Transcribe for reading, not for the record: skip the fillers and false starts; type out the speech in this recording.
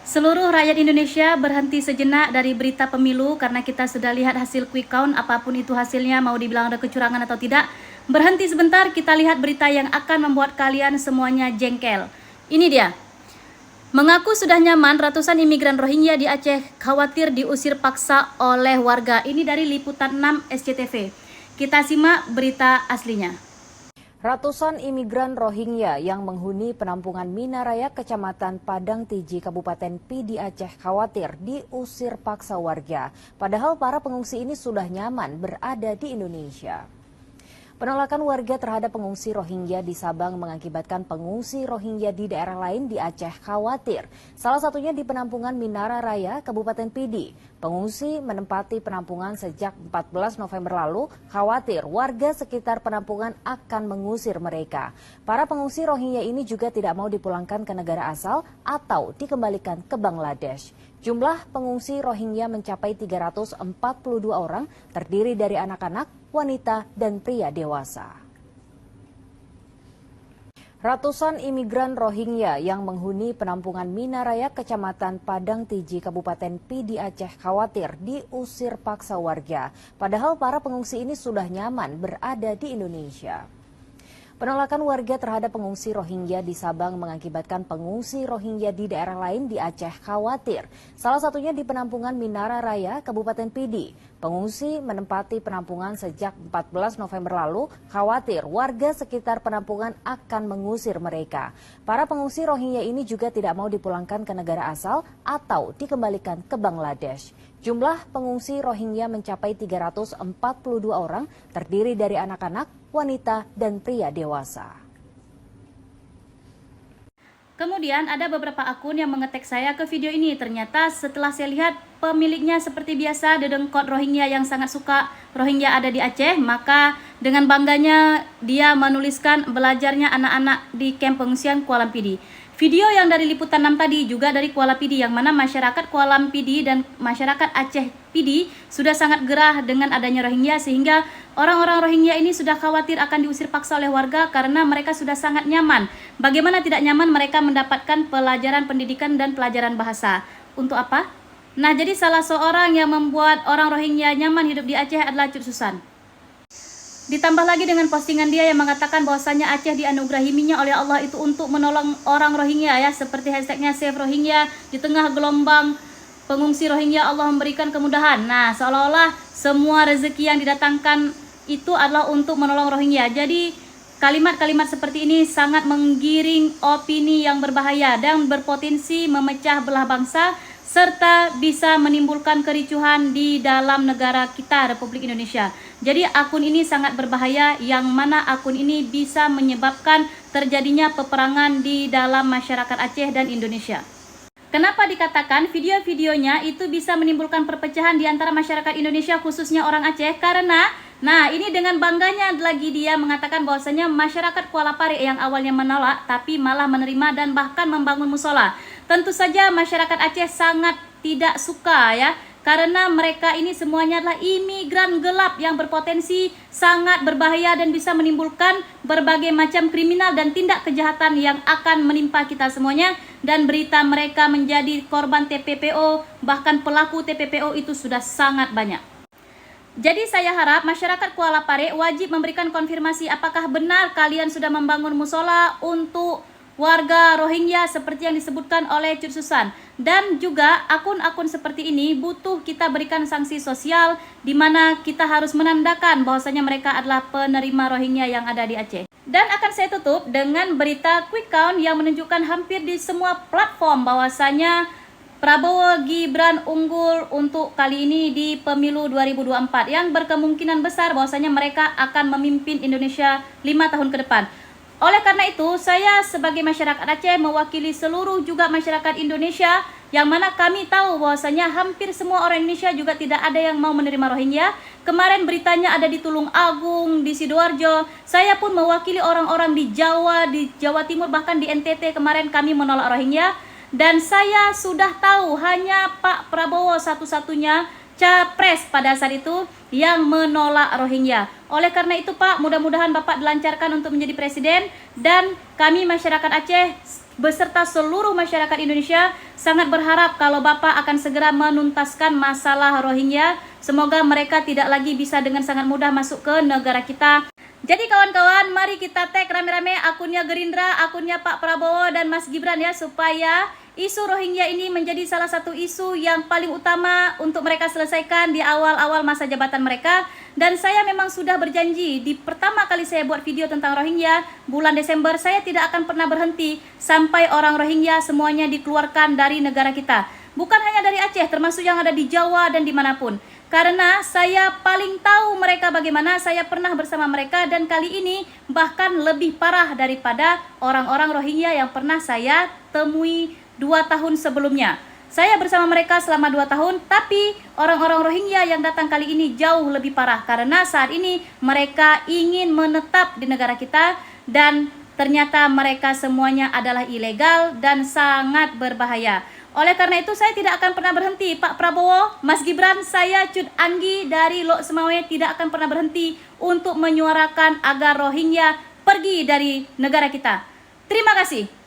Seluruh rakyat Indonesia berhenti sejenak dari berita pemilu karena kita sudah lihat hasil quick count, apapun itu hasilnya, mau dibilang ada kecurangan atau tidak. Berhenti sebentar, kita lihat berita yang akan membuat kalian semuanya jengkel. Ini dia. Mengaku sudah nyaman, ratusan imigran Rohingya di Aceh khawatir diusir paksa oleh warga. Ini dari Liputan 6 SCTV. Kita simak berita aslinya. Ratusan imigran Rohingya yang menghuni penampungan Minaraya, Kecamatan Padang Tiji, Kabupaten Pidi Aceh khawatir diusir paksa warga. Padahal para pengungsi ini sudah nyaman berada di Indonesia. Penolakan warga terhadap pengungsi Rohingya di Sabang mengakibatkan pengungsi Rohingya di daerah lain di Aceh khawatir. Salah satunya di penampungan Minara Raya, Kabupaten Pidi. Pengungsi menempati penampungan sejak 14 November lalu, khawatir warga sekitar penampungan akan mengusir mereka. Para pengungsi Rohingya ini juga tidak mau dipulangkan ke negara asal atau dikembalikan ke Bangladesh. Jumlah pengungsi Rohingya mencapai 342 orang, terdiri dari anak-anak, wanita, dan pria dewasa. Ratusan imigran Rohingya yang menghuni penampungan Minaraya, Kecamatan Padang Tiji, Kabupaten Pidi Aceh khawatir diusir paksa warga. Padahal para pengungsi ini sudah nyaman berada di Indonesia. Penolakan warga terhadap pengungsi Rohingya di Sabang mengakibatkan pengungsi Rohingya di daerah lain di Aceh khawatir. Salah satunya di penampungan Minara Raya, Kabupaten Pidi. Pengungsi menempati penampungan sejak 14 November lalu, khawatir warga sekitar penampungan akan mengusir mereka. Para pengungsi Rohingya ini juga tidak mau dipulangkan ke negara asal atau dikembalikan ke Bangladesh. Jumlah pengungsi Rohingya mencapai 342 orang, terdiri dari anak-anak, wanita, dan pria dewasa. Kemudian ada beberapa akun yang mengetek saya ke video ini. Ternyata setelah saya lihat pemiliknya seperti biasa, dedengkot Rohingya yang sangat suka Rohingya ada di Aceh, maka dengan bangganya dia menuliskan belajarnya anak-anak di kamp pengungsian Kuala Pidi. Video yang dari Liputan 6 tadi juga dari Kuala Pidi, yang mana masyarakat Kuala Pidi dan masyarakat Aceh Pidi sudah sangat gerah dengan adanya Rohingya, sehingga orang-orang Rohingya ini sudah khawatir akan diusir paksa oleh warga karena mereka sudah sangat nyaman. Bagaimana tidak nyaman mereka mendapatkan pelajaran pendidikan dan pelajaran bahasa. Untuk apa? Nah, jadi salah seorang yang membuat orang Rohingya nyaman hidup di Aceh adalah Cut Susan. Ditambah lagi dengan postingan dia yang mengatakan bahwasanya Aceh dianugerahiminya oleh Allah itu untuk menolong orang Rohingya, ya, seperti hashtagnya Save Rohingya. Di tengah gelombang pengungsi Rohingya Allah memberikan kemudahan. Nah, seolah-olah semua rezeki yang didatangkan itu adalah untuk menolong Rohingya. Jadi kalimat-kalimat seperti ini sangat menggiring opini yang berbahaya dan berpotensi memecah belah bangsa, serta bisa menimbulkan kericuhan di dalam negara kita, Republik Indonesia. Jadi akun ini sangat berbahaya, yang mana akun ini bisa menyebabkan terjadinya peperangan di dalam masyarakat Aceh dan Indonesia. Kenapa dikatakan video-videonya itu bisa menimbulkan perpecahan di antara masyarakat Indonesia, khususnya orang Aceh? Karena, nah, ini dengan bangganya lagi dia mengatakan bahwasanya masyarakat Kuala Pare yang awalnya menolak tapi malah menerima dan bahkan membangun musola. Tentu saja masyarakat Aceh sangat tidak suka, ya, karena mereka ini semuanya adalah imigran gelap yang berpotensi sangat berbahaya dan bisa menimbulkan berbagai macam kriminal dan tindak kejahatan yang akan menimpa kita semuanya. Dan berita mereka menjadi korban TPPO, bahkan pelaku TPPO itu sudah sangat banyak. Jadi saya harap masyarakat Kuala Pare wajib memberikan konfirmasi apakah benar kalian sudah membangun musola untuk warga Rohingya seperti yang disebutkan oleh Cut Susan. Dan juga akun-akun seperti ini butuh kita berikan sanksi sosial, di mana kita harus menandakan bahwasanya mereka adalah penerima Rohingya yang ada di Aceh. Dan akan saya tutup dengan berita quick count yang menunjukkan hampir di semua platform bahwasanya Prabowo Gibran unggul untuk kali ini di pemilu 2024, yang berkemungkinan besar bahwasanya mereka akan memimpin Indonesia 5 tahun ke depan. Oleh karena itu, saya sebagai masyarakat Aceh mewakili seluruh juga masyarakat Indonesia, yang mana kami tahu bahwasanya hampir semua orang Indonesia juga tidak ada yang mau menerima Rohingya. Kemarin beritanya ada di Tulung Agung, di Sidoarjo. Saya pun mewakili orang-orang di Jawa Timur, bahkan di NTT kemarin kami menolak Rohingya. Dan saya sudah tahu hanya Pak Prabowo satu-satunya capres pada saat itu yang menolak Rohingya. Oleh karena itu Pak, mudah-mudahan Bapak dilancarkan untuk menjadi presiden, dan kami masyarakat Aceh beserta seluruh masyarakat Indonesia sangat berharap kalau Bapak akan segera menuntaskan masalah Rohingya. Semoga mereka tidak lagi bisa dengan sangat mudah masuk ke negara kita. Jadi kawan-kawan, mari kita tag rame-rame akunnya Gerindra, akunnya Pak Prabowo dan Mas Gibran ya, supaya isu Rohingya ini menjadi salah satu isu yang paling utama untuk mereka selesaikan di awal-awal masa jabatan mereka. Dan saya memang sudah berjanji, di pertama kali saya buat video tentang Rohingya, bulan Desember, saya tidak akan pernah berhenti sampai orang Rohingya semuanya dikeluarkan dari negara kita. Bukan hanya dari Aceh, termasuk yang ada di Jawa dan dimanapun. Karena saya paling tahu mereka bagaimana, saya pernah bersama mereka dan kali ini bahkan lebih parah daripada orang-orang Rohingya yang pernah saya temui 2 tahun sebelumnya. Saya bersama mereka selama 2 tahun, tapi orang-orang Rohingya yang datang kali ini jauh lebih parah karena saat ini mereka ingin menetap di negara kita dan ternyata mereka semuanya adalah ilegal dan sangat berbahaya. Oleh karena itu saya tidak akan pernah berhenti. Pak Prabowo, Mas Gibran, saya Cut Anggi dari Lok Semawe tidak akan pernah berhenti untuk menyuarakan agar Rohingya pergi dari negara kita. Terima kasih.